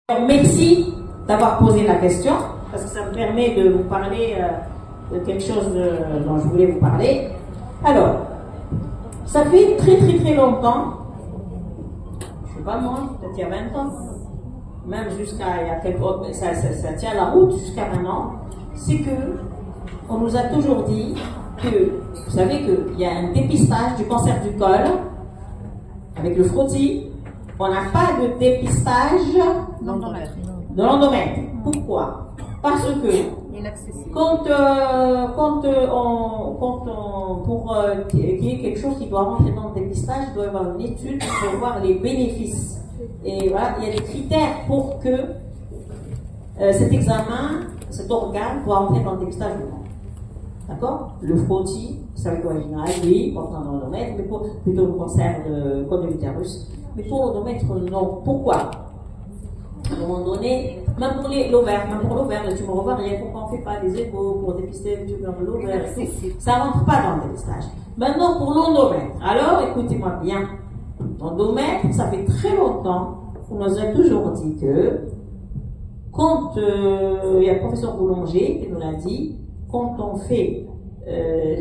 Merci d'avoir posé la question, parce que ça me permet de vous parler de quelque chose dont je voulais vous parler. Alors, ça fait très longtemps, je ne sais pas moi, peut-être il y a 20 ans, même jusqu'à il y a quelques autres, ça tient la route jusqu'à maintenant, c'est que on nous a toujours dit que, vous savez qu'il y a un dépistage du cancer du col avec le frottis. On n'a pas de dépistage de l'endomètre. Pourquoi? Parce que pour qu'il y ait quelque chose qui doit rentrer dans le dépistage, il doit y avoir une étude pour voir les bénéfices. Et voilà, il y a des critères pour que cet examen, cet organe doit rentrer dans le dépistage ou non. D'accord? Le frottis, vous savez quoi, en général, oui, pour prendre l'endomètre, mais pour plutôt le cancer de col de l'utérus. Mais pour l'endomètre, non. Pourquoi? À un moment donné, même pour l'ovaire, le tumeur ovarien, pourquoi on ne fait pas des échos pour dépister le tumeur de l'ovaire? Ça ne rentre pas dans le dépistage. Maintenant, pour l'endomètre. Alors, écoutez-moi bien. L'endomètre, ça fait très longtemps qu'on nous a toujours dit que, quand il y a le professeur Boulanger qui nous l'a dit, quand on fait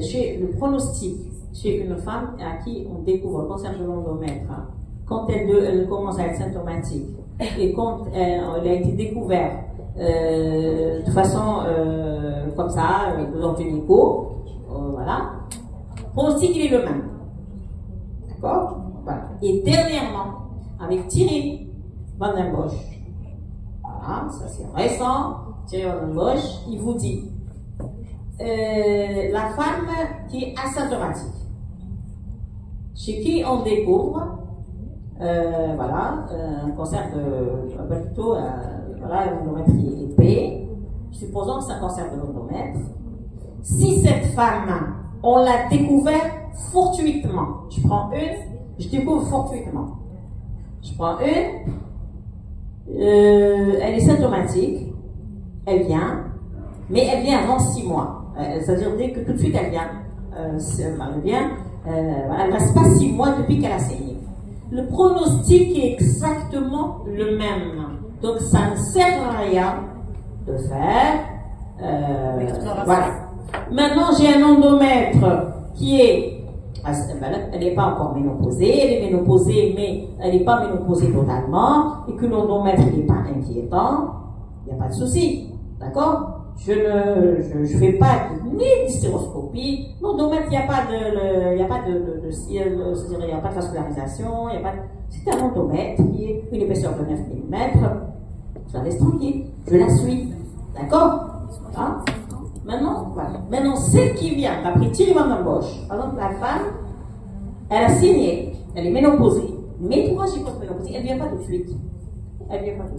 chez le pronostic chez une femme à qui on découvre le cancer de l'endomètre, quand elle commence à être symptomatique et quand elle a été découverte de façon comme ça, dans une écho, voilà, le pronostic il est le même. D'accord? Voilà. Et dernièrement, avec Thierry Van den Bosch, voilà, ça c'est récent, Thierry Van den Bosch, il vous dit la femme qui est asymptomatique, chez qui on découvre voilà, un cancer de plutôt voilà, l'endométrie épais, supposons que c'est un cancer de l'endomètre. Si cette femme, on l'a découvert fortuitement, je découvre fortuitement, elle est symptomatique, elle vient, mais elle vient avant 6 mois. C'est-à-dire dès que tout de suite elle vient, elle ne reste pas 6 mois depuis qu'elle a saigné. Le pronostic est exactement le même. Donc ça ne sert à rien de faire. Voilà. Maintenant j'ai un endomètre qui est, elle n'est pas encore ménopausée, elle est ménopausée, mais elle n'est pas ménopausée totalement, et que l'endomètre n'est pas inquiétant, il n'y a pas de souci. D'accord? Je ne fais pas ni d'hystéroscopie. L'endomètre, il n'y a pas de vascularisation, c'est un endomètre qui est une épaisseur de 9 mm. Je la laisse tranquille, je la suis. D'accord? Hein? Maintenant, voilà. Maintenant, celle qui vient, d'après Thierry Van den Bosch, par exemple, la femme, elle a saigné, elle est ménopausée. Mais pourquoi j'ai pas de ménopausée? Elle ne vient pas tout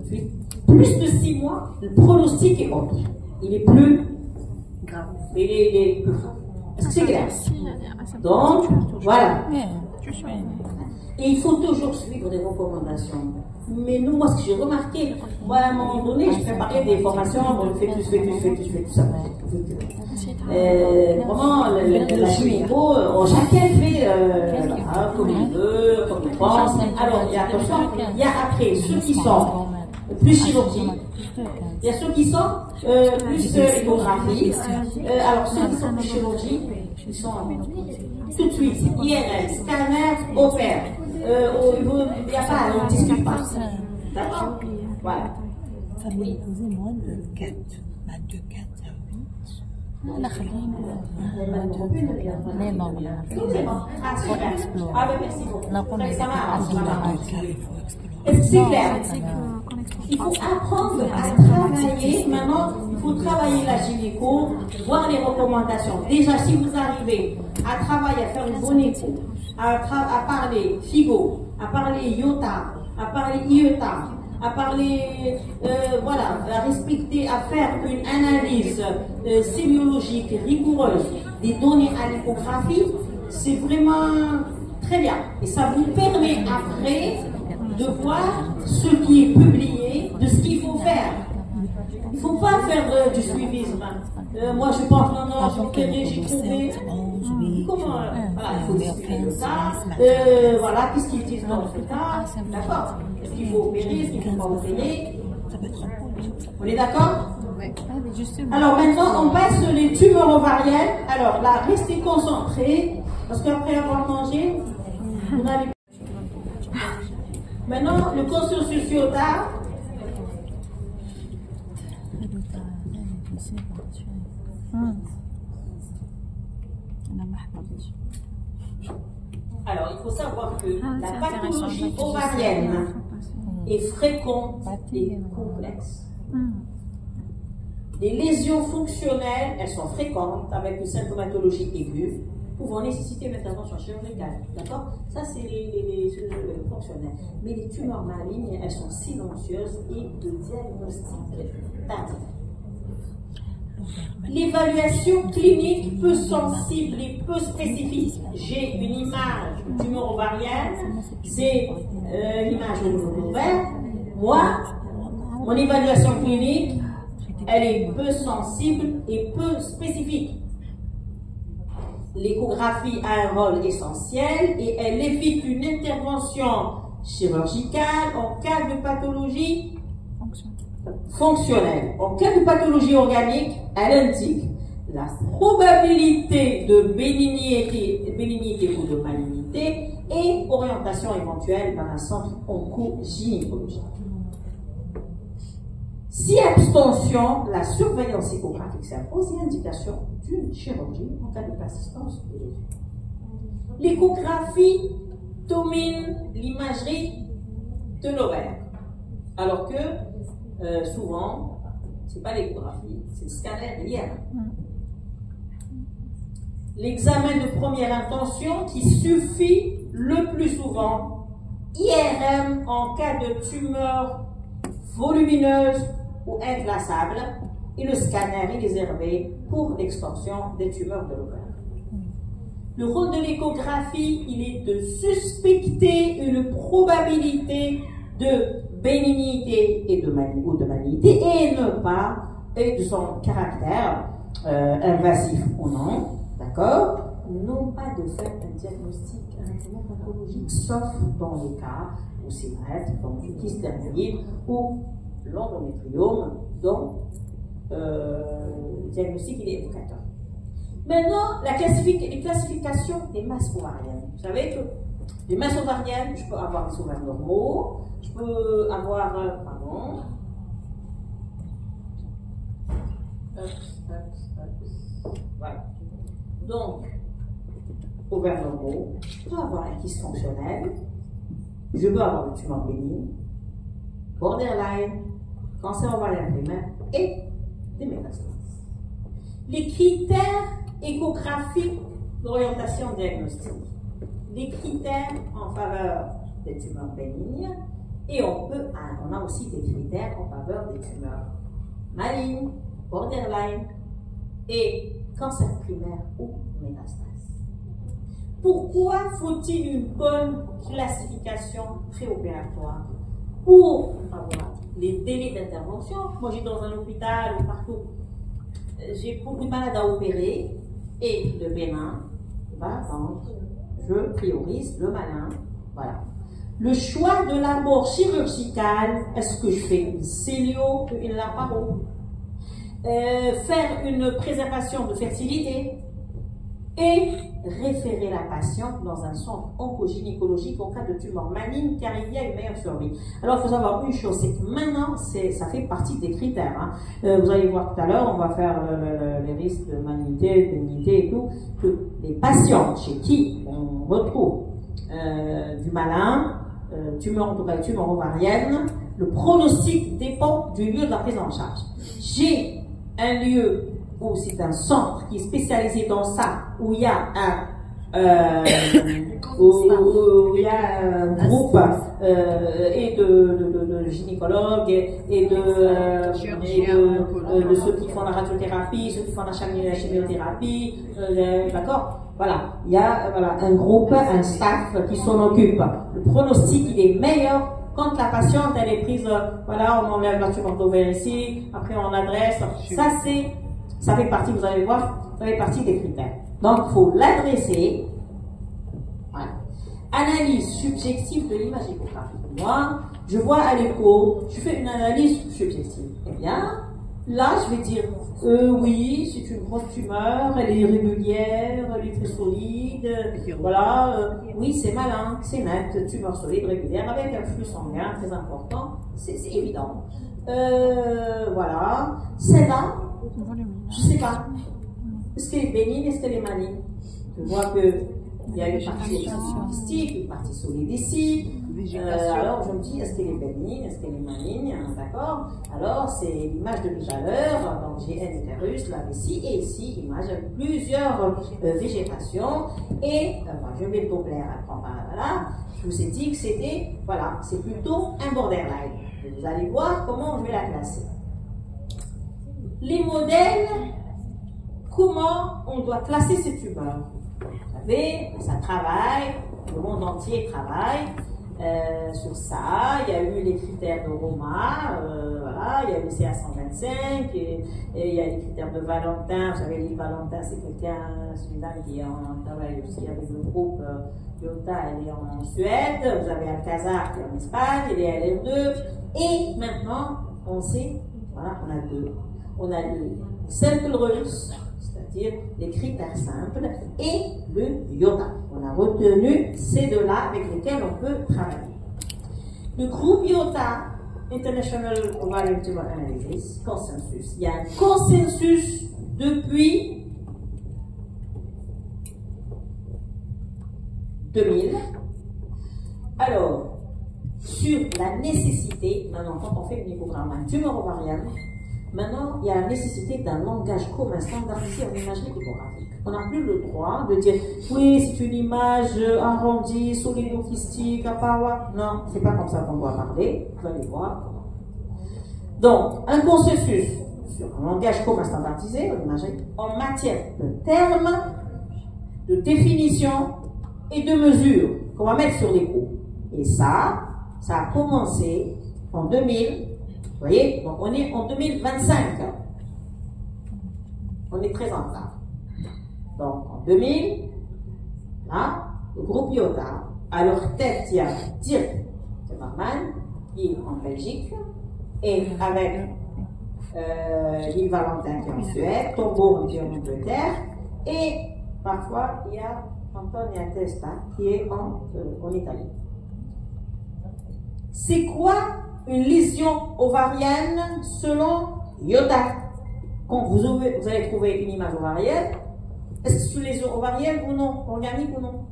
de suite. Plus de 6 mois, le pronostic est autre. Il est plus grave. Il est plus grave. Est-ce que c'est clair? Donc, voilà. Et il faut toujours suivre des recommandations. Mais nous, moi, ce que j'ai remarqué, moi, à un moment donné, je préparais des formations, fœtus, tout ça. Vraiment, la gynéco, chacun fait comme il veut, comme il pense. Alors, il y a attention, il y a après ceux qui sont plus chirurgie, il y a ceux qui sont plus échographie. Alors, ceux qui sont plus chirurgie, ils sont tout de suite, IRM, scanner, opère. Il n'y a pas, on ne discute pas. D'accord? Voilà. فمن moins de 4 22 4 8 لا خلينا Est-ce que c'est clair? Il faut apprendre à travailler. Maintenant, il faut travailler la gynéco, voir les recommandations. Déjà, si vous arrivez à travailler, à faire une bonne écho, à parler FIGO, à parler IOTA, à parler IETA, à parler, voilà, à respecter, à faire une analyse sémiologique rigoureuse des données à l'échographie, c'est vraiment très bien. Et ça vous permet après de voir ce qui est publié, de ce qu'il faut faire. Il ne faut pas faire du suivisme. Moi, je pense, non, sur télé, j'ai trouvé. Comment, voilà, il faut discuter de ça. Voilà, qu'est-ce qu'ils disent dans ce cas? D'accord? Est-ce qu'il faut opérer? Est-ce qu'il ne faut pas opérer? ça va être un peu. On est d'accord? Ouais. Ah, mais justement. Alors maintenant, on passe sur les tumeurs ovariennes. Alors là, restez concentrés, parce qu'après avoir mangé, vous n'allez pas. Maintenant, le consensus iodar. Alors, il faut savoir que la pathologie ovarienne est fréquente et complexe. Les lésions fonctionnelles, elles sont fréquentes avec une symptomatologie aiguë, pouvant nécessiter une intervention chirurgicale. D'accord? Ça, c'est les fonctionnelles. Mais les tumeurs malignes, elles sont silencieuses et de diagnostic tardif. L'évaluation clinique peu sensible et peu spécifique. J'ai une image de tumeur ovarienne, c'est l'image de l'ovaire. Moi, mon évaluation clinique, elle est peu sensible et peu spécifique. L'échographie a un rôle essentiel et elle évite une intervention chirurgicale en cas de pathologie fonctionnelle. En cas de pathologie organique, elle indique la probabilité de bénignité ou de malignité et orientation éventuelle dans un centre onco-gynécologique. Si abstention, la surveillance échographique s'impose et indication d'une chirurgie en cas de persistance de lésion. L'échographie domine l'imagerie de l'ovaire, alors que souvent, ce n'est pas l'échographie, c'est le scanner d'IRM. L'examen de première intention qui suffit le plus souvent, IRM en cas de tumeur volumineuse ou inclassable, et le scanner est réservé pour l'extension des tumeurs de l'ovaire. Le rôle de l'échographie, il est de suspecter une probabilité de bénignité et de malignité et ne pas, et de son caractère invasif ou non, d'accord, non pas de faire un diagnostic pathologique, sauf dans les cas où c'est bref, comme une kyste thermoïde ou l'endométriome, dont le diagnostic il est évocateur. Maintenant, les classifications des masses ovariennes. Vous savez que les masses ovariennes, je peux avoir des ovaires normaux, je peux avoir, voilà. Donc, ovaires normaux, je peux avoir un kyste fonctionnel, je peux avoir une tumeur bénigne, borderline, cancer ovarien primaire et des métastases. Les critères échographiques d'orientation diagnostique. Les critères en faveur des tumeurs bénignes et on a aussi des critères en faveur des tumeurs malignes, borderline et cancer primaire ou métastase. Pourquoi faut-il une bonne classification préopératoire pour avoir les délais d'intervention? Moi, j'ai dans un hôpital ou partout, j'ai beaucoup de malades à opérer et le bénin va attendre. Je priorise le malin. Voilà. Le choix de la mort chirurgicale, est-ce que je fais une célio ou une laparo? Faire une préservation de fertilité et référer la patiente dans un centre oncogynécologique en cas de tumeur maligne car il y a une meilleure survie. Alors il faut savoir une chose, c'est que maintenant ça fait partie des critères. Hein. Vous allez voir tout à l'heure, on va faire les risques de malignité, de bénignité et tout, que les patients chez qui on retrouve du malin, tumeur, en tout cas tumeur ovarienne, le pronostic dépend du lieu de la prise en charge. J'ai un lieu où c'est un centre qui est spécialisé dans ça, où il y a un groupe et de gynécologues et de ceux qui font la radiothérapie, ceux qui font la chimiothérapie, d'accord. Voilà, il y a un groupe, un staff qui s'en occupe. Le pronostic il est meilleur quand la patiente elle est prise, voilà, on enlève la tumeur d'ovaire ici, après on adresse. Ça fait partie, vous allez voir, ça fait partie des critères. Donc, il faut l'adresser. Voilà. Analyse subjective de l'image échographique. Moi, je vois à l'écho, je fais une analyse subjective. Eh bien, là, je vais dire, oui, c'est une grosse tumeur, elle est irrégulière, elle est très solide, voilà, oui, c'est malin, c'est net, tumeur solide, régulière, avec un flux sanguin très important, c'est évident. Voilà, celle-là, je sais pas, est-ce qu'elle est bénigne, est-ce qu'elle est maligne? Je vois que il y a une partie mystique, une partie solide ici. Alors je me dis, est-ce qu'elle est bénigne, est-ce qu'elle est maligne, d'accord? Alors c'est l'image de tout à l'heure, donc j'ai un utérus, la vessie, et ici, image avec plusieurs végétations, et je mets le doppler à prendre là, je vous ai dit que c'était, voilà, c'est plutôt un borderline. Vous allez voir comment je vais la classer. Les modèles, comment on doit classer ces tumeurs? Vous savez, ça travaille, le monde entier travaille sur ça. Il y a eu les critères de Roma, voilà, il y a eu le CA125, et il y a les critères de Valentin. Vous savez, Lille Valentin, c'est quelqu'un, celui-là qui est en travail aussi avec le groupe IOTA, elle est en Suède. Vous avez Alcazar qui est en Espagne, il est à LR2. Et maintenant, on sait, voilà, on a deux. On a le simple russe, c'est-à-dire les critères simples, et le IOTA. On a retenu ces deux-là avec lesquels on peut travailler. Le groupe IOTA, International Ovarian Tumor Analysis, consensus. Il y a un consensus depuis 2000. Alors, sur la nécessité, maintenant quand on fait une échogramme à tumeur ovarienne, maintenant, il y a la nécessité d'un langage commun standardisé en imagerie échographique. On n'a plus le droit de dire, oui, c'est une image arrondie, solido-kystique, à paroi. Non, c'est pas comme ça qu'on doit parler. Vous allez voir. Donc, un consensus sur un langage commun standardisé en imagerie en matière de termes, de définition et de mesures qu'on va mettre sur l'écho. Et ça a commencé en 2000. Vous voyez, donc on est en 2025. On est très en retard. Donc en 2000, là, le groupe IOTA, à leur tête, il y a Dirk Timmerman, qui est en Belgique, et avec Lille Valentin qui est en Suède, Tombourg qui est en Angleterre, et parfois il y a Antonia Testa qui est en Italie. C'est quoi une lésion ovarienne selon IOTA? Quand vous allez trouver une image ovarienne, est-ce que c'est une lésion ovarienne ou non, organique ou non?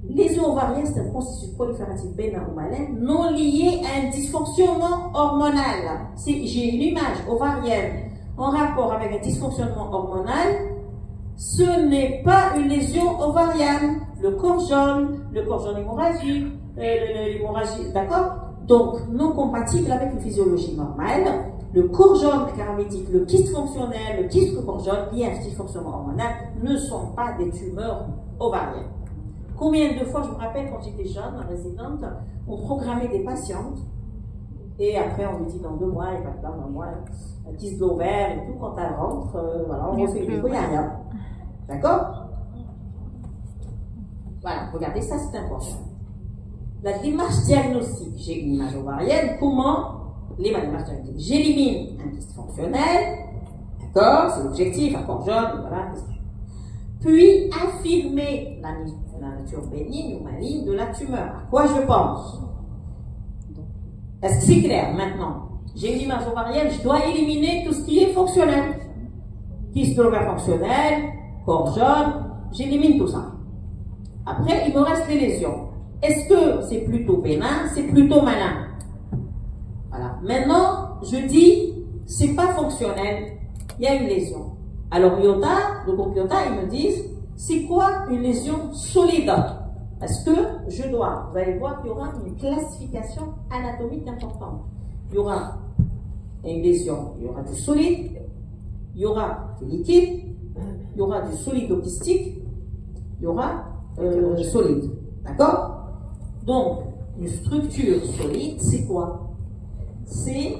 Lésion ovarienne, c'est un processus prolifératif bénin ou malin non lié à un dysfonctionnement hormonal. Si j'ai une image ovarienne en rapport avec un dysfonctionnement hormonal, ce n'est pas une lésion ovarienne. Le corps jaune hémorragique, l'hémorragie, d'accord? Donc, non compatible avec une physiologie normale. Le corps jaune caramétique, le kyste fonctionnel, le kyste corps jaune lié à un dysfonctionnement hormonal ne sont pas des tumeurs ovariennes. Combien de fois, je me rappelle quand j'étais jeune, résidente, on programmait des patientes et après on lui dit dans 2 mois, il va pas dans 1 mois, un kyste d'ovaire et tout, quand elle rentre, voilà, on refait une écho, il n'y a rien. D'accord? Voilà, regardez, ça c'est important. La démarche diagnostique, j'ai une image ovarienne, comment les démarches diagnostiques? J'élimine un kyste fonctionnel, d'accord, c'est l'objectif, un corps jaune, voilà. Puis affirmer la nature bénigne ou maligne de la tumeur. À quoi je pense? Est-ce que c'est clair maintenant? J'ai une image ovarienne, je dois éliminer tout ce qui est fonctionnel. Kyste ovaire fonctionnel, corps jaune, j'élimine tout ça. Après, il me reste les lésions. Est-ce que c'est plutôt bénin, c'est plutôt malin? Voilà. Maintenant, je dis, c'est pas fonctionnel, il y a une lésion. Alors, IOTA, le groupe IOTA, ils me disent, c'est quoi une lésion solide? Parce que je dois, vous allez voir qu'il y aura une classification anatomique importante. Il y aura une lésion, il y aura du solide, il y aura du liquide, il y aura du solido-kystique, il y aura solide. D'accord? Donc, une structure solide, c'est quoi? C'est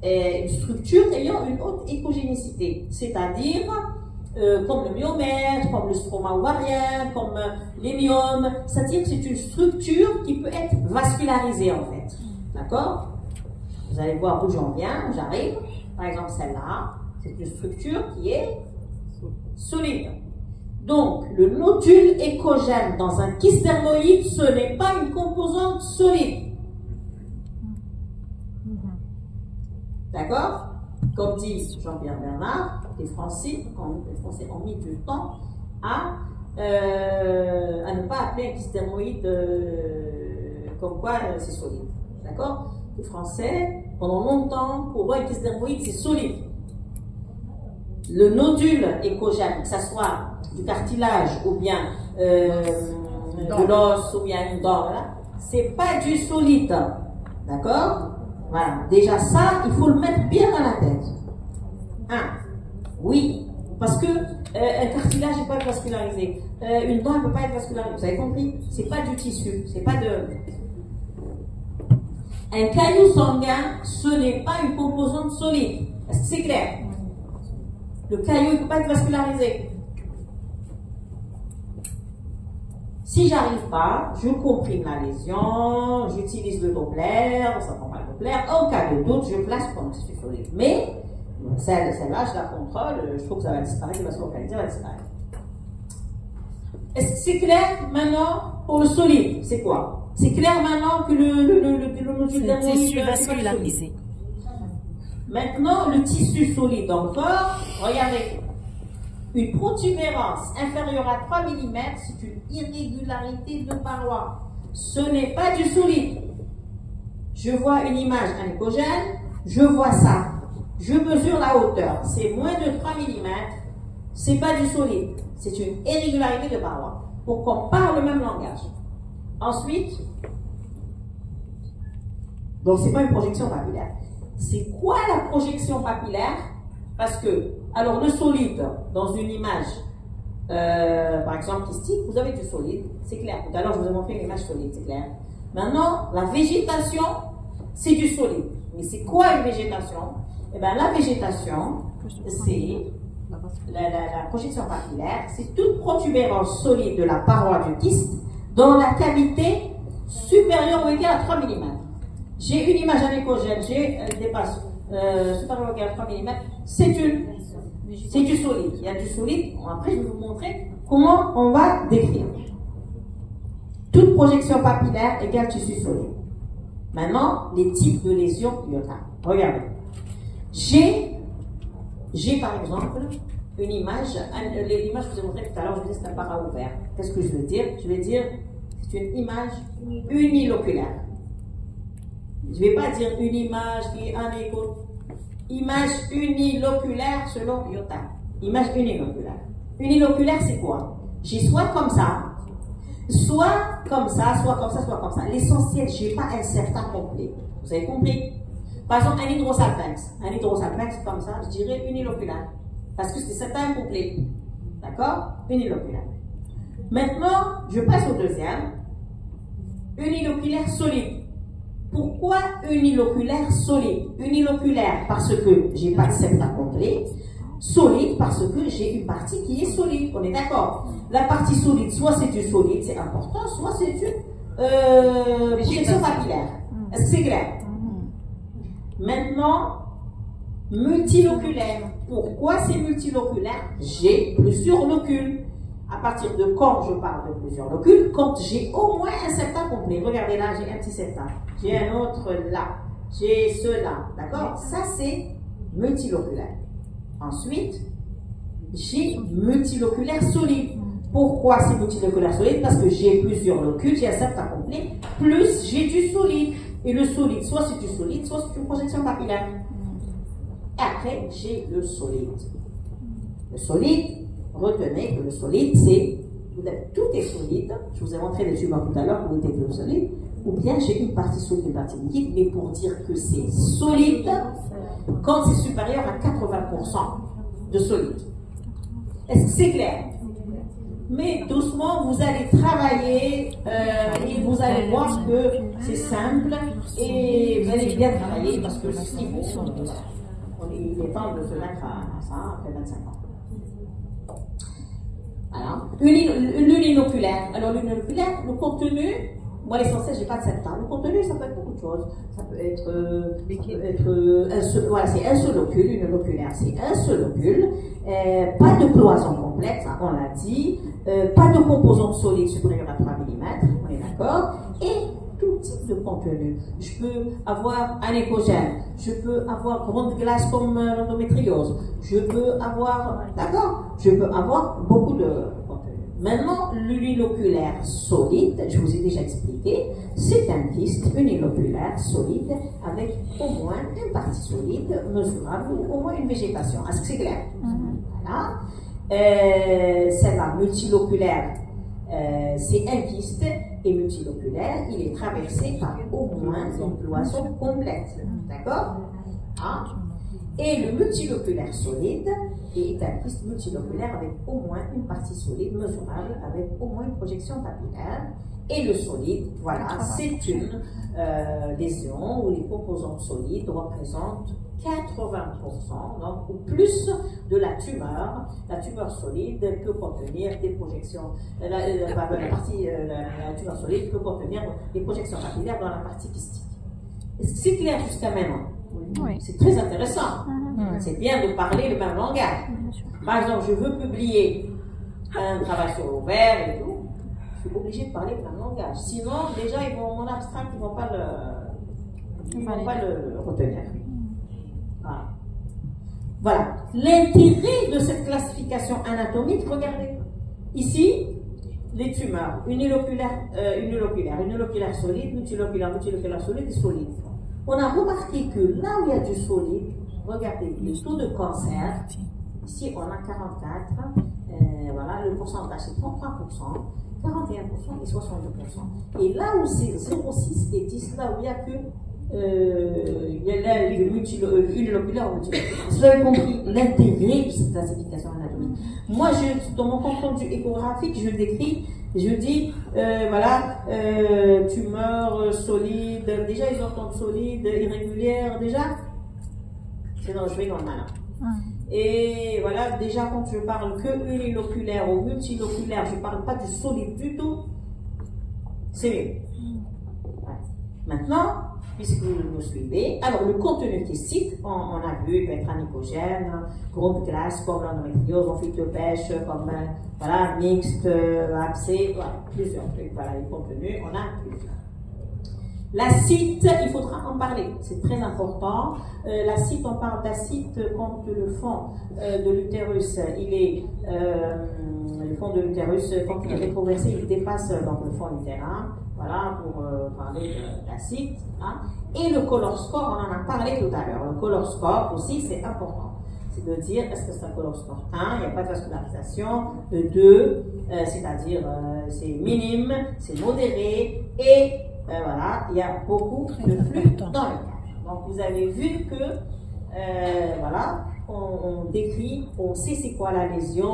une structure ayant une haute écogénicité, c'est-à-dire comme le myomètre, comme le stroma ovarien, comme les myomes. C'est-à-dire que c'est une structure qui peut être vascularisée en fait. D'accord? Vous allez voir où j'en viens, où j'arrive. Par exemple, celle-là, c'est une structure qui est solide. Donc, le nodule échogène dans un kyste dermoïde, ce n'est pas une composante solide. D'accord? Comme dit Jean-Pierre Bernard, les Français ont mis du temps à ne pas appeler un kyste dermoïde comme quoi c'est solide. D'accord? Les Français, pendant longtemps, pour eux, un kyste dermoïde, c'est solide. Le nodule échogène, que ce soit du cartilage ou bien de l'os ou bien une dent, c'est pas du solide. D'accord? Voilà. Déjà ça, il faut le mettre bien dans la tête. Oui, parce que un cartilage n'est pas vascularisé. Une dent ne peut pas être vascularisée. Vous avez compris? C'est pas du tissu. C'est pas de... Un caillou sanguin, ce n'est pas une composante solide. Est-ce que c'est clair? Le caillou ne peut pas être vascularisé. Si j'arrive pas, je comprime la lésion, j'utilise le Doppler, ça prend pas le Doppler. En cas de doute, je place comme si c'est solide. Mais celle-là, je la contrôle, je trouve que ça va disparaître, il va se localiser, ça va disparaître. Est-ce que c'est clair maintenant pour le solide? C'est quoi? C'est clair maintenant que le nodule dermoïde est tissu vascularisé. Maintenant, le tissu solide encore, regardez. Une protubérance inférieure à 3 mm, c'est une irrégularité de paroi. Ce n'est pas du solide. Je vois une image anéchogène, je vois ça. Je mesure la hauteur. C'est moins de 3 mm, c'est pas du solide. C'est une irrégularité de paroi. Pour qu'on parle le même langage. Ensuite, donc c'est pas une projection papillaire. C'est quoi la projection papillaire? Parce que, alors le solide, dans une image, par exemple kystique, vous avez du solide, c'est clair. Tout à l'heure, je vous ai montré une image solide, c'est clair. Maintenant, la végétation, c'est du solide. Mais c'est quoi une végétation? Eh bien, la végétation, c'est la projection papillaire, c'est toute protubérance solide de la paroi du kyste dans la cavité supérieure ou égale à 3 mm. J'ai une image anéchogène, elle dépasse supérieure ou égale à 3 mm, c'est du solide. Il y a du solide. Après, je vais vous montrer comment on va décrire. Toute projection papillaire égale tissu solide. Maintenant, les types de lésions lyopathes. Regardez. J'ai par exemple une image, l'image que je vous ai montrée tout à l'heure, je vous disais c'est un para ouvert. Qu'est-ce que je veux dire? Je vais dire c'est une image uniloculaire. Je ne vais pas dire une image qui est anéchogène. Image uniloculaire selon Lyotard. Image uniloculaire. Uniloculaire, c'est quoi? J'ai soit comme ça, soit comme ça, soit comme ça, soit comme ça. L'essentiel, je n'ai pas un septum complet. Vous avez compris? Par exemple, un hydrosalpinx. Un hydrosalpinx comme ça, je dirais uniloculaire. Parce que c'est septum complet. D'accord? Uniloculaire. Maintenant, je passe au deuxième. Uniloculaire solide. Pourquoi uniloculaire solide? Uniloculaire parce que j'ai pas de septum complet. Solide parce que j'ai une partie qui est solide. On est d'accord? La partie solide, soit c'est du solide, c'est important, soit c'est du projection papillaire. Est-ce que c'est clair? Maintenant, multiloculaire. Pourquoi c'est multiloculaire? J'ai plusieurs locules. À partir de quand je parle de plusieurs locules? Quand j'ai au moins un septum complet. Regardez là, j'ai un petit septum. J'ai un autre là. J'ai ceux-là. D'accord? Ça, c'est multiloculaire. Ensuite, j'ai multiloculaire solide. Pourquoi c'est multiloculaire solide? Parce que j'ai plusieurs locules, j'ai un septum complet, plus j'ai du solide. Et le solide, soit c'est du solide, soit c'est une projection papillaire. Et après, j'ai le solide. Le solide, retenez que le solide, c'est, tout est solide. Je vous ai montré les tubes tout à l'heure, vous êtes le solide. Ou bien j'ai une partie solide, une partie liquide, mais pour dire que c'est solide, quand c'est supérieur à 80% de solide. Est-ce que c'est clair? Mais doucement, vous allez travailler et vous allez voir que c'est simple et vous allez bien travailler parce que ce qu'il faut, il est temps de se mettre à ça après 25 ans. Voilà. L'uniloculaire. Alors, l'uniloculaire, le contenu, moi, l'essentiel, j'ai pas de cette table. Le contenu, ça peut être beaucoup de choses. Ça peut être un seul, voilà, c'est un seul ocule, uniloculaire, c'est un seul ocule. Pas de cloison complète, ça, on l'a dit. Pas de composante solide supérieure à 3 mm, on est d'accord. Et tout type de contenu. Je peux avoir un écogène, je peux avoir grande glace comme l'endométriose, je peux avoir, d'accord, je peux avoir beaucoup de contenu. Maintenant, l'uniloculaire solide, je vous ai déjà expliqué, c'est un kyste uniloculaire solide avec au moins une partie solide mesurable ou au moins une végétation. Est-ce que c'est clair? Voilà. Celle-là, multiloculaire, c'est un kyste et multiloculaire, il est traversé par au moins une cloison complète. D'accord? Et le multiloculaire solide est un kyste multiloculaire avec au moins une partie solide mesurable, avec au moins une projection papillaire. Et le solide, voilà, c'est une lésion où les composantes solides représentent 80%, donc ou plus de la tumeur. La tumeur solide peut contenir des projections, la tumeur solide peut contenir des projections papillaires dans la partie kystique. Est-ce que c'est clair jusqu'à maintenant? Oui. C'est très intéressant. C'est bien de parler le même langage. Par exemple, je veux publier un travail sur l'ovaire et tout. Je suis obligée de parler le même langage. Sinon, déjà, mon abstract, ils ne vont pas le retenir. Voilà. L'intérêt de cette classification anatomique, regardez. Ici, les tumeurs, uniloculaire solide, multiloculaire solide et solide. On a remarqué que là où il y a du solide, regardez, le taux de cancer, ici on a 44, voilà, le pourcentage c'est 33%, 41% et 62%. Et là où c'est 0,6 et 10, là où il n'y a que uniloculaire ou multiloculaire. Vous avez compris l'intérêt de cette classification anatomique. Moi, dans mon compte rendu échographique, je décris, je dis, voilà, tumeur solide, déjà ils entendent solide, irrégulière, déjà, c'est dans je vais normal. Et voilà, déjà quand je parle que uniloculaire ou multiloculaire, je ne parle pas du solide du tout, c'est mieux. Ouais. Maintenant, puisque vous me suivez, alors le contenu kystique, on a vu, il peut être anicogène, grande glace comme l'endométriose, en fil de pêche, comme voilà, mixte, abcès, voilà, plusieurs trucs, voilà, les contenus, on a plusieurs. L'acide, il faudra en parler, c'est très important. L'acide, on parle d'acide quand le fond de l'utérus, il est, le fond de l'utérus, quand il est rétroversé, il dépasse donc le fond utérin. Voilà, pour parler de l'acide. Hein. Et le color score, on en a parlé tout à l'heure. Le color score aussi, c'est important. C'est de dire, est-ce que c'est un color score 1, il n'y a pas de vascularisation. 2, c'est-à-dire, c'est minime, c'est modéré. Et voilà, il y a beaucoup de flux dans le cas. Donc, vous avez vu que, voilà, on décrit, on sait c'est quoi la lésion,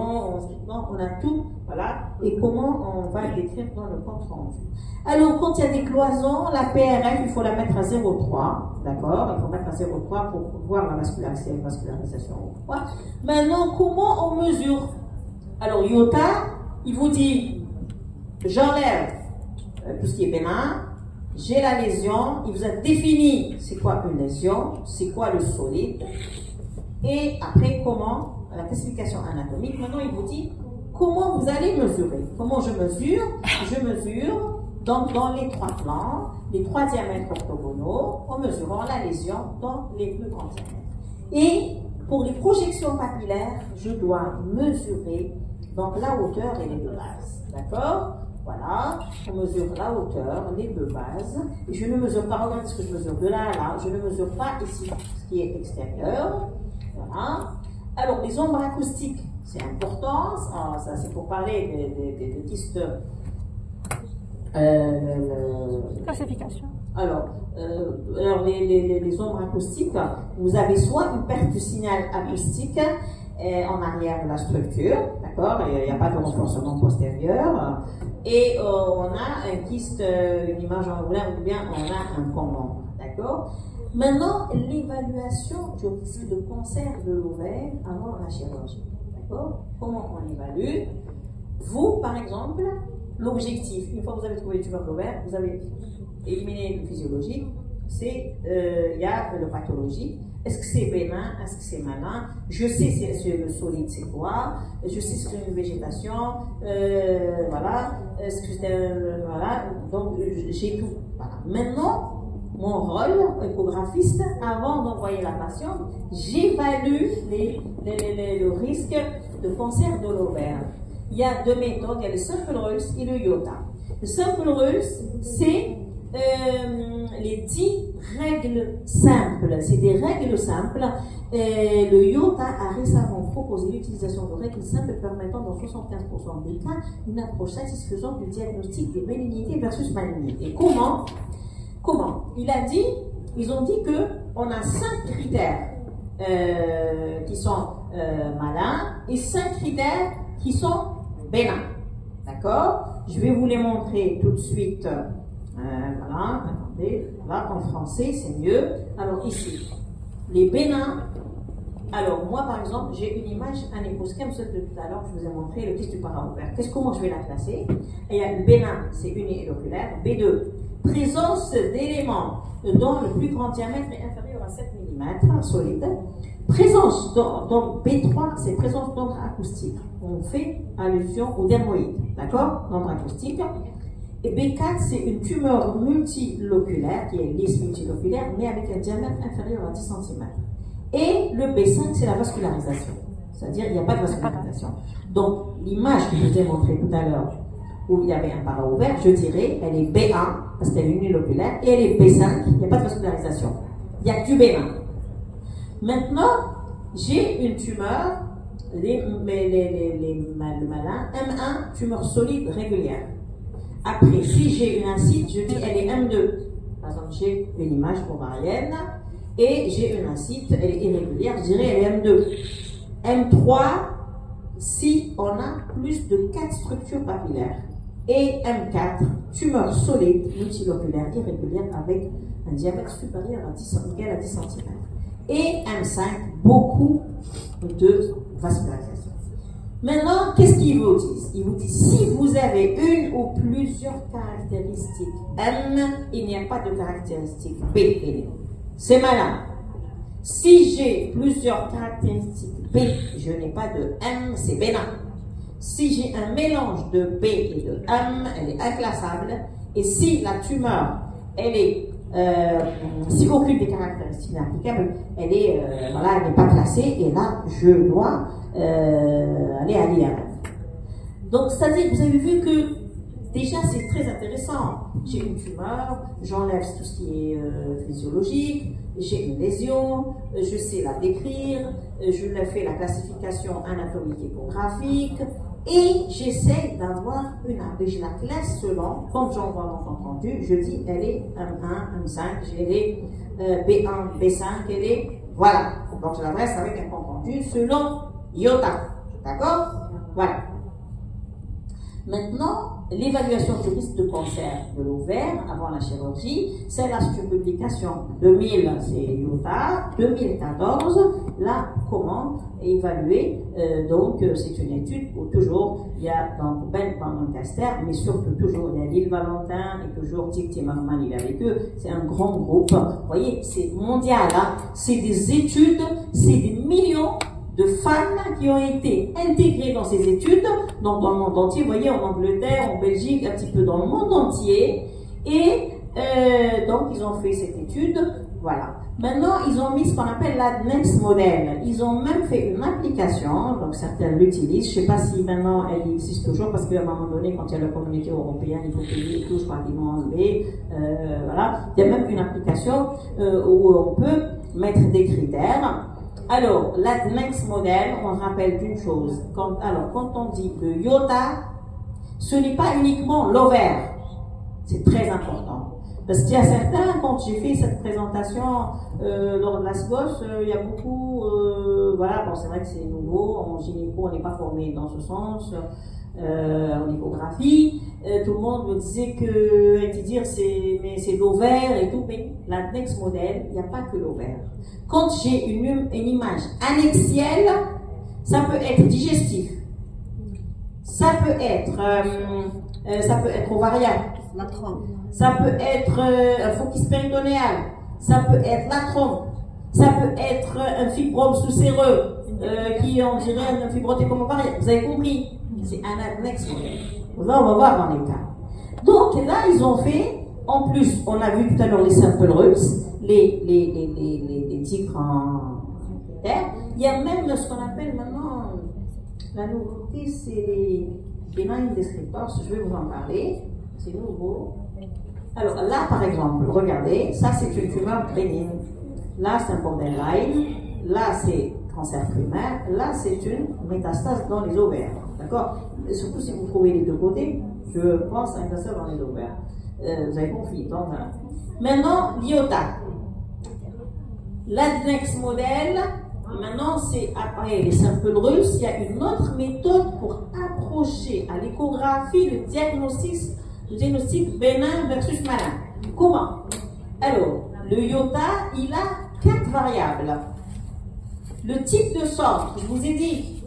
on a tout, voilà, et comment on va le décrire dans le compte rendu. Alors, quand il y a des cloisons, la PRF, il faut la mettre à 0,3, d'accord? Il faut mettre à 0,3 pour voir la vascularisation. Maintenant, comment on mesure? Alors, IOTA, il vous dit, j'enlève tout ce qui est bénin, j'ai la lésion, il vous a défini c'est quoi une lésion, c'est quoi le solide, et après comment, la classification anatomique, maintenant il vous dit comment vous allez mesurer. Comment je mesure? Je mesure donc dans les 3 plans, les 3 diamètres orthogonaux, en mesurant la lésion dans les plus grands diamètres. Et pour les projections papillaires, je dois mesurer donc la hauteur et les deux bases. D'accord? Voilà, on mesure la hauteur, les deux bases. Et je ne mesure pas, regardez ce que je mesure de là à là, je ne mesure pas ici ce qui est extérieur. Voilà. Alors, les ombres acoustiques, c'est important. Ça, c'est pour parler des kystes. Classification. Alors les ombres acoustiques, vous avez soit une perte du signal acoustique en arrière de la structure, d'accord, il n'y a pas de renforcement postérieur, et on a un kyste, une image angulaire, ou bien on a un condom, d'accord. Maintenant, l'évaluation du risque de cancer de l'ovaire avant la chirurgie, d'accord. Comment on évalue? Vous, par exemple, l'objectif, une fois que vous avez trouvé le tumeur d'ovaire, vous avez éliminé le physiologique, c'est, il y a le pathologique. Est-ce que c'est bénin? Est-ce que c'est malin? Je sais si le solide c'est quoi? Je sais ce que c'est une végétation. Voilà. Est-ce que c'est voilà. Donc j'ai tout. Voilà. Maintenant, mon rôle échographiste, avant d'envoyer la patiente, j'évalue le risque de cancer de l'ovaire. Il y a deux méthodes, il y a le simple RULS et le IOTA. Le simple RULS, c'est les 10 règles simples. C'est des règles simples. Le IOTA a récemment proposé l'utilisation de règles simples permettant dans 75% des cas une approche satisfaisante du diagnostic de bénignité versus malignité. Comment? Ils ont dit que on a 5 critères qui sont malins et 5 critères qui sont bénins. D'accord? Je vais vous les montrer tout de suite. Voilà, attendez, là en français c'est mieux. Alors ici, les bénins. Alors moi par exemple, j'ai une image anéchoschème, celle de tout à l'heure, je vous ai montré le kyste du para-ovaire. Comment je vais la classer? Et il y a le bénin, c'est unioculaire. B2, présence d'éléments dont le plus grand diamètre est inférieur à 7 mm, solide. Présence dans B3, c'est présence d'ombre acoustique. On fait allusion au dermoïde, d'accord? D'ombre acoustique. Et B4, c'est une tumeur multiloculaire, qui est lisse multiloculaire, mais avec un diamètre inférieur à 10 cm. Et le B5, c'est la vascularisation. C'est-à-dire, il n'y a pas de vascularisation. Donc, l'image que je vous ai montrée tout à l'heure, où il y avait un para-ovaire, je dirais, elle est B1, parce qu'elle est uniloculaire, et elle est B5, il n'y a pas de vascularisation. Il n'y a que du bénin. Maintenant, j'ai une tumeur, le malin, M1, tumeur solide régulière. Après, si j'ai une incite, je dis elle est M2. Par exemple, j'ai une image ovarienne et j'ai une incite, elle est irrégulière, je dirais elle est M2. M3, si on a plus de 4 structures papillaires. Et M4, tumeur solide, multiloculaire, irrégulière, avec un diamètre supérieur à 10 cm. Et M5, beaucoup de vascularisation. Maintenant, qu'est-ce qu'ils vous disent? Ils vous disent, si vous avez une ou plusieurs caractéristiques M, il n'y a pas de caractéristiques B. C'est malin. Si j'ai plusieurs caractéristiques B, je n'ai pas de M, c'est bénin. Si j'ai un mélange de B et de M, elle est inclassable. Et si la tumeur, elle est si aucune des caractéristiques n'est applicable, elle est, voilà, elle n'est pas classée, et là, je dois aller à l'IRM. Donc, c'est-à-dire, vous avez vu que déjà, c'est très intéressant. J'ai une tumeur, j'enlève tout ce qui est physiologique, j'ai une lésion, je sais la décrire, je fais la classification anatomique échographique, et j'essaie d'avoir une APG, je la classe selon, quand j'envoie mon compte rendu, je dis elle est M1, M5, elle est B1, B5, elle est, voilà. Donc je la reste avec un compte rendu selon IOTA. D'accord? Voilà. Maintenant, l'évaluation du risque de cancer de l'ovaire avant la chirurgie, c'est la publication 2000, c'est IOTA, 2014, là, comment évaluer, donc c'est une étude où toujours, il y a donc Ben Van Lancaster, mais surtout toujours, il y a Lille Valentin et toujours Dick Timmerman, il est avec eux, c'est un grand groupe, vous voyez, c'est mondial, hein, c'est des études, c'est des millions de femmes qui ont été intégrées dans ces études, donc dans le monde entier, vous voyez, en Angleterre, en Belgique, un petit peu dans le monde entier, et donc ils ont fait cette étude, voilà. Maintenant, ils ont mis ce qu'on appelle l'ADNEX modèle. Ils ont même fait une application, donc certains l'utilisent, je ne sais pas si maintenant elle existe toujours, parce qu'à un moment donné, quand il y a la communauté européenne, il faut payer et tout, je crois qu'ils l'ont enlevé, voilà. Il y a même une application où on peut mettre des critères. Alors, l'ADNEX modèle, on rappelle d'une chose. Quand on dit le IOTA, ce n'est pas uniquement l'ovaire. C'est très important. Parce qu'il y a certains, quand j'ai fait cette présentation lors de la SGOS, il y a beaucoup, voilà, bon, c'est vrai que c'est nouveau, en gynéco, on n'est pas formé dans ce sens, en échographie, tout le monde me disait mais c'est l'ovaire et tout, mais l'ADNEX modèle, il n'y a pas que l'ovaire. Quand j'ai une image annexielle, ça peut être digestif. Ça peut être ovarien. La trompe. Ça peut être un focus péritonéal. Ça peut être la trompe. Ça peut être un fibrome sous-séreux qui on dirait un fibroté comme ovarien. Vous avez compris? C'est un annexe. Là, on va voir dans les cas. Donc là, ils ont fait, en plus, on a vu tout à l'heure les simple roots, les titres en terre. Il y a même ce qu'on appelle maintenant, la nouveauté, c'est les benign descriptors. Je vais vous en parler. C'est nouveau. Alors là, par exemple, regardez, ça c'est une tumeur bénigne. Là, c'est un borderline. Là, c'est cancer primaire. Là, c'est une métastase dans les ovaires. D'accord? Surtout si vous trouvez les deux côtés, je pense à un cancer dans les ovaires. Vous avez compris. Donc, voilà. Maintenant, l'IOTA. L'adnex modèle, maintenant, c'est après les samples russes, il y a une autre méthode pour approcher à l'échographie le diagnostic bénin versus malin. Comment? Alors, le IOTA, il a 4 variables. Le type de sang, je vous ai dit,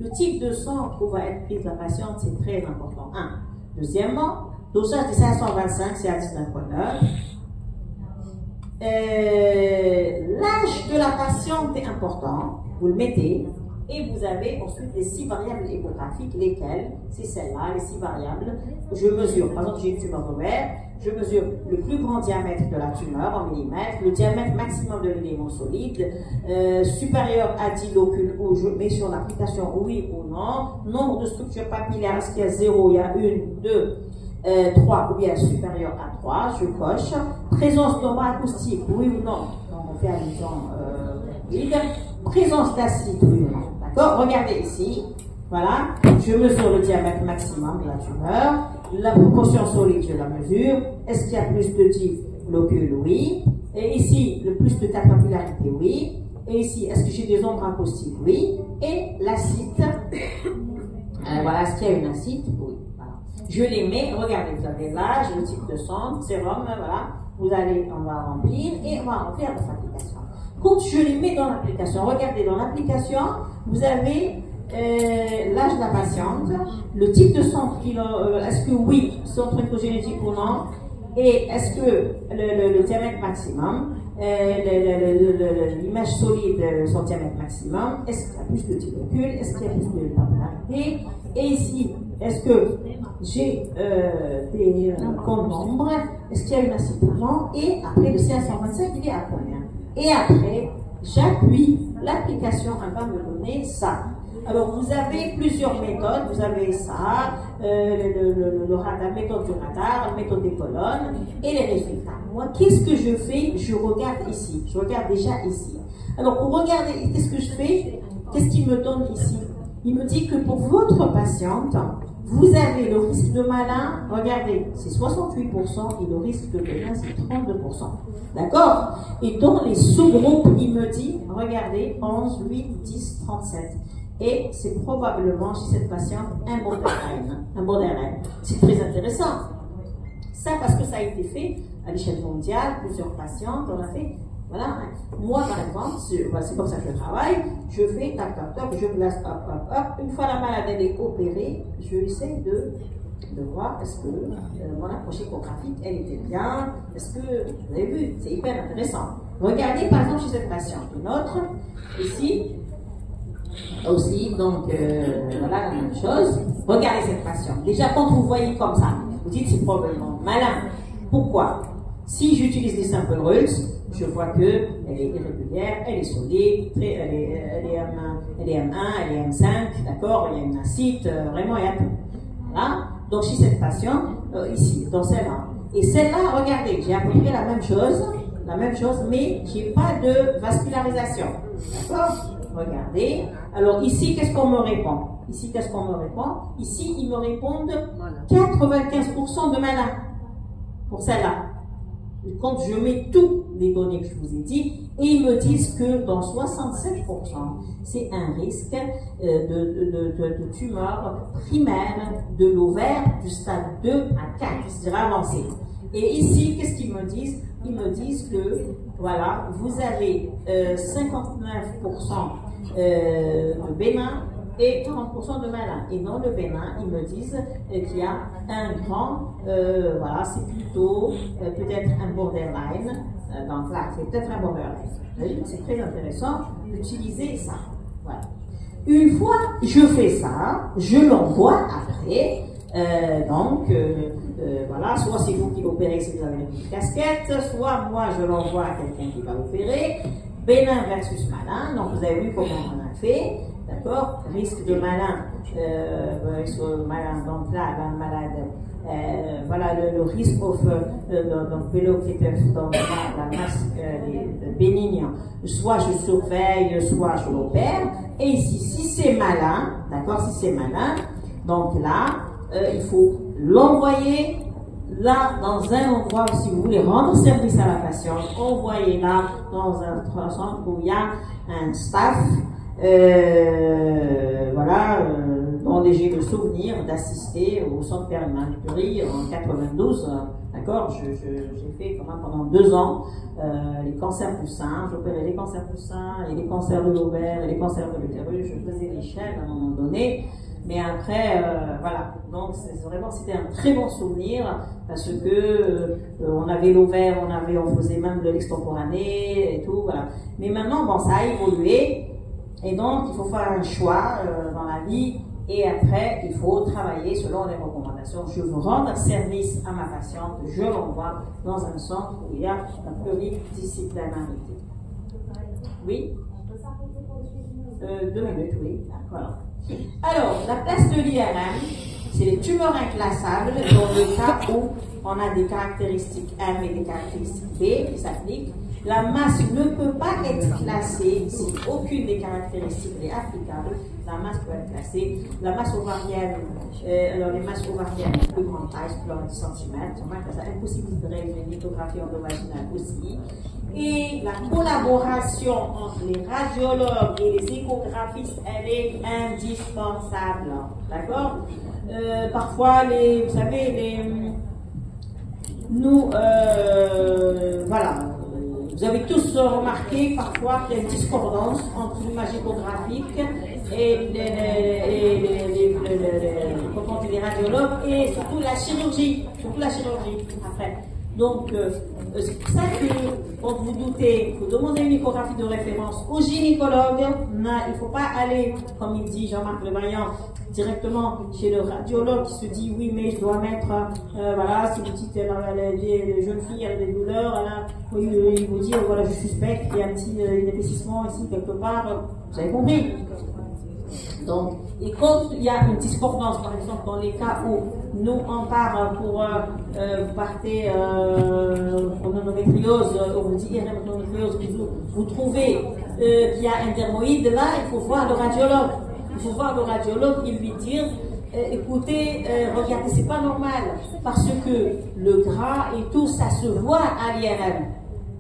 le type de sang où va être prise la patiente, c'est très important. Deuxièmement, dosage de 525, c'est à 19,9. L'âge de la patiente est important, vous le mettez, et vous avez ensuite les 6 variables échographiques, lesquelles, c'est celles-là, les 6 variables. Je mesure, par exemple, j'ai une tumeur ovaire, je mesure le plus grand diamètre de la tumeur en millimètres, le diamètre maximum de l'élément solide, supérieur à 10 locules, où je mets sur l'application oui ou non, nombre de structures papillaires, est-ce qu'il y a 0, il y a 1, 2, 3 ou bien supérieur à 3, je coche. Présence acoustique, oui ou non, donc on fait allusion vide. Présence d'acide, oui ou non, d'accord? Regardez ici, voilà, je mesure le diamètre maximum de la tumeur, la proportion solide, je la mesure. Est-ce qu'il y a plus de 10 locules? Oui. Et ici, le plus de capillarité, oui. Et ici, est-ce que j'ai des ombres acoustiques? Oui. Et l'acide, voilà, est-ce qu'il y a une acide? Oui. Voilà. Je les mets, regardez, vous avez l'âge, le type de sang, sérum, voilà. On va remplir et on va remplir notre application. Quand je les mets dans l'application, regardez, dans l'application, vous avez l'âge de la patiente, le type de centre, est-ce que oui, centre génétique ou non, et est-ce que le diamètre maximum, l'image solide, son diamètre maximum, est-ce qu'il y a plus de tubercules, est-ce qu'il y a plus de papillarité, et ici, est-ce que j'ai des comptes nombres, est-ce qu'il y a une acide avant, et après le C125, il est à combien? Et après, j'appuie l'application, elle va me donner ça. Alors, vous avez plusieurs méthodes. Vous avez ça, le radar, méthode du radar, méthode des colonnes et les résultats. Moi, qu'est-ce que je fais? Je regarde ici. Je regarde déjà ici. Alors, pour regarder, qu'est-ce que je fais? Qu'est-ce qu'il me donne ici? Il me dit que pour votre patiente, vous avez le risque de malin, regardez, c'est 68% et le risque de bénin, c'est 32%. D'accord? Et dans les sous-groupes, il me dit, regardez, 11, 8, 10, 37. Et c'est probablement chez cette patiente un borderline. C'est très intéressant. Ça parce que ça a été fait à l'échelle mondiale, plusieurs patientes, on a fait, voilà. Moi par exemple, c'est comme ça que je travaille, je fais tac tac tac, je place hop hop hop. Une fois la malade elle est opérée, je essaie de voir est-ce que mon approche échographique elle était bien, est-ce que, vous avez vu, c'est hyper intéressant. Regardez par exemple chez cette patiente, une autre, ici, aussi, donc voilà la même chose. Regardez cette patiente. Déjà, quand vous voyez comme ça, vous dites c'est probablement malin. Pourquoi? Si j'utilise des simple rules, je vois que elle est irrégulière, elle est solide, elle est M1, elle est M5, d'accord? Il y a une acide, vraiment il y a tout. Voilà. Donc chez cette patiente, ici, dans celle-là. Et celle-là, regardez, j'ai à peu près la même chose, mais j'ai pas de vascularisation. D'accord? Regardez. Alors ici, qu'est-ce qu'on me répond? Ici, ils me répondent 95% de malin pour celle-là. Quand je mets toutes les données que je vous ai dit, et ils me disent que dans 67%, c'est un risque de tumeur primaire de l'ovaire du stade 2 à 4, c'est-à-dire avancé. Et ici, qu'est-ce qu'ils me disent? Ils me disent que, voilà, vous avez 59% de bénin et 40% de malin. Et dans le Bénin, ils me disent qu'il y a un grand, voilà, c'est plutôt peut-être un borderline. Donc là, c'est peut-être un borderline. C'est très intéressant d'utiliser ça. Voilà. Une fois je fais ça, je l'envoie après. Voilà, soit c'est vous qui l'opérez si vous avez une casquette, soit moi je l'envoie à quelqu'un qui va l'opérer. Bénin versus malin, donc vous avez vu comment on a fait, d'accord? Risque de malin, donc là, la malade, voilà le risque of donc velocitative, donc la masse bénigne, soit je surveille, soit je l'opère. Et ici, si c'est malin, d'accord, si c'est malin, donc là, il faut l'envoyer là dans un endroit où, si vous voulez rendre service à la patiente, envoyez-la dans un centre où il y a un staff, voilà, dont j'ai le souvenir d'assister au centre Pierre-Marie en 92, d'accord, j'ai fait quand même pendant 2 ans les cancers du sein, j'opérais les cancers du sein et les cancers de l'ovaire et les cancers de l'utérus, je faisais les chaînes à un moment donné. Mais après, voilà, donc c'était un très bon souvenir parce que on avait l'ovaire, on faisait même de l'extemporané et tout, voilà. Mais maintenant, bon, ça a évolué et donc il faut faire un choix dans la vie et après il faut travailler selon les recommandations. Je veux rendre service à ma patiente, je l'envoie dans un centre où il y a la pluridisciplinarité. Oui. 2 minutes, oui. Voilà. Alors, la place de l'IRM, c'est les tumeurs inclassables dans le cas où on a des caractéristiques M et des caractéristiques B qui s'appliquent. La masse ne peut pas être classée si aucune des caractéristiques est applicable. La masse peut être classée. La masse ovarienne, alors les masses ovariennes de plus grande taille, plus de 10 cm, c'est impossible de réaliser une lithographie endovaginale aussi. Et la collaboration entre les radiologues et les échographistes, elle est indispensable. D'accord? Parfois, vous savez, voilà. Vous avez tous remarqué parfois qu'il y a une discordance entre l'image échographique et les radiologues et surtout la chirurgie. Après. Donc, c'est pour ça que, quand vous doutez, vous demandez une échographie de référence au gynécologue. Il ne faut pas aller, comme il dit Jean-Marc Levaillant, directement chez le radiologue qui se dit oui, mais je dois mettre, voilà, si vous dites les jeunes filles ont des douleurs, là, il vous dit voilà, je suspecte qu'il y a un petit épaississement ici quelque part. Vous avez compris? Donc, et quand il y a une discordance, par exemple, dans les cas où nous on part pour vous partez pour l'endométriose, on vous dit endométriose, vous trouvez qu'il y a un dermoïde, là, il faut voir le radiologue. Il faut voir le radiologue et lui dire écoutez, regardez, c'est pas normal parce que le gras et tout, ça se voit à l'IRM.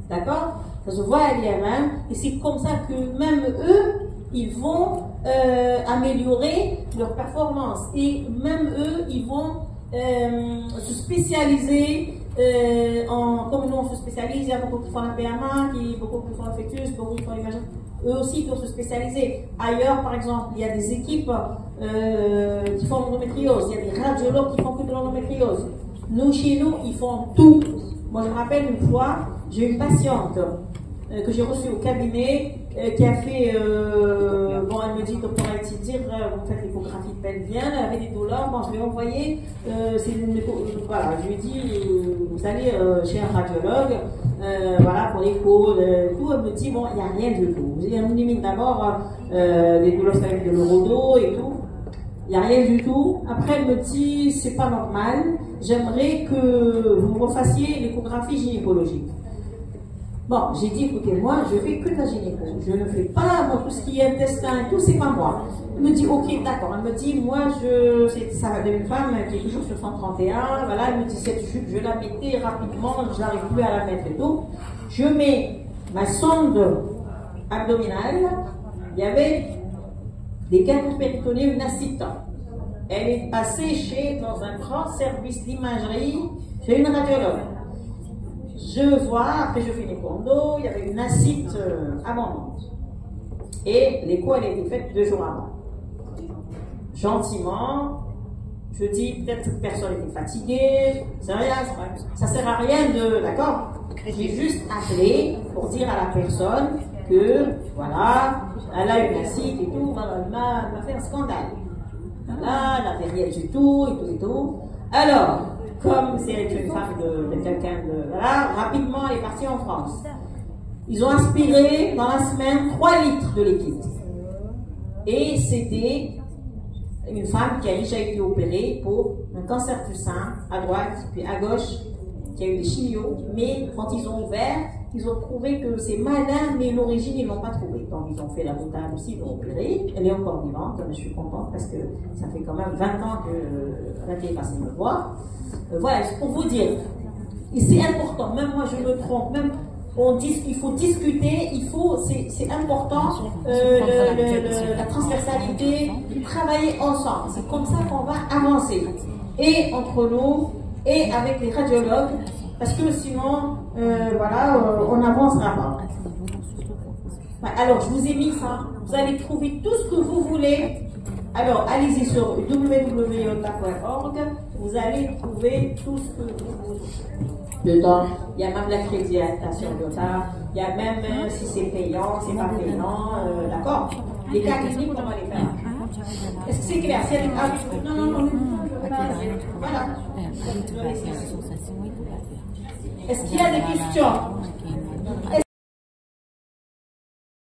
D'accord? Ça se voit à l'IRM et c'est comme ça que même eux, ils vont améliorer leur performance et même eux, ils vont se spécialiser comme nous on se spécialise, il y a beaucoup qui font la PMA, beaucoup qui font la fœtus, beaucoup qui font l'imagine. Eux aussi ils doivent se spécialiser. Ailleurs, par exemple, il y a des équipes qui font l'endométriose, il y a des radiologues qui font que de l'endométriose. Nous, chez nous, ils font tout. Moi, je me rappelle une fois, j'ai une patiente que j'ai reçue au cabinet qui a fait, bon, elle me dit, docteur dire, vous faites l'échographie pelvienne, elle avait des douleurs, bon, je lui ai envoyé, voilà, je lui ai dit, vous allez chez un radiologue, voilà, pour l'écho, tout, elle me dit, bon, il n'y a rien du tout. Je élimine d'abord les douleurs de l'eurodo et tout, il n'y a rien du tout. Après, elle me dit, c'est pas normal, j'aimerais que vous refassiez l'échographie gynécologique. Bon, j'ai dit, écoutez, moi, je fais que de la gynéco. Je ne fais pas, moi, tout ce qui est intestin et tout, c'est pas moi. Elle me dit, ok, d'accord. Elle me dit, moi, ça va d'une femme qui est toujours sur 131. Voilà, elle me dit, cette chute, je la mettais rapidement, je n'arrive plus à la mettre et tout. Je mets ma sonde abdominale. Il y avait des canaux péritonéaux nascitants. Elle est passée dans un grand service d'imagerie, chez une radiologue. Je vois, après je fais les condos, il y avait une acide abondante. Et l'écho, elle a été faite 2 jours avant. gentiment, je dis peut-être que cette personne était fatiguée, c'est rien, ça sert à rien de, d'accord? J'ai juste appelé pour dire à la personne que, voilà, elle a une acide et tout, elle m'a fait un scandale. Voilà, elle n'avait rien du tout, et tout, et tout. Alors, comme c'est une femme de quelqu'un de, voilà, rapidement elle est partie en France. Ils ont aspiré dans la semaine 3 litres de liquide. Et c'était une femme qui a déjà été opérée pour un cancer du sein à droite, puis à gauche, qui a eu des chimios, mais quand ils ont ouvert, ils ont trouvé que c'est malin, mais l'origine, ils ne l'ont pas trouvé. Donc, ils ont fait la boutade aussi, ils l'ont opérée. Elle est encore vivante, mais je suis contente parce que ça fait quand même 20 ans qu'elle est passée me voir. Voilà, c'est pour vous dire. Et c'est important, même moi je me trompe, même on dit qu'il faut discuter, c'est important, la transversalité, travailler ensemble. C'est comme ça qu'on va avancer. Et entre nous, et avec les radiologues, parce que sinon, voilà, on n'avancera pas. Alors, je vous ai mis ça. Vous allez trouver tout ce que vous voulez. Alors, allez-y sur www.yota.org. Vous allez trouver tout ce que vous voulez. Dedans, il y a même l'accréditation Yota. Il y a même si c'est payant, c'est pas payant. D'accord? Les cas cliniques, comment les faire? Est-ce que c'est clair? Non. Voilà. Est-ce qu'il y a des questions?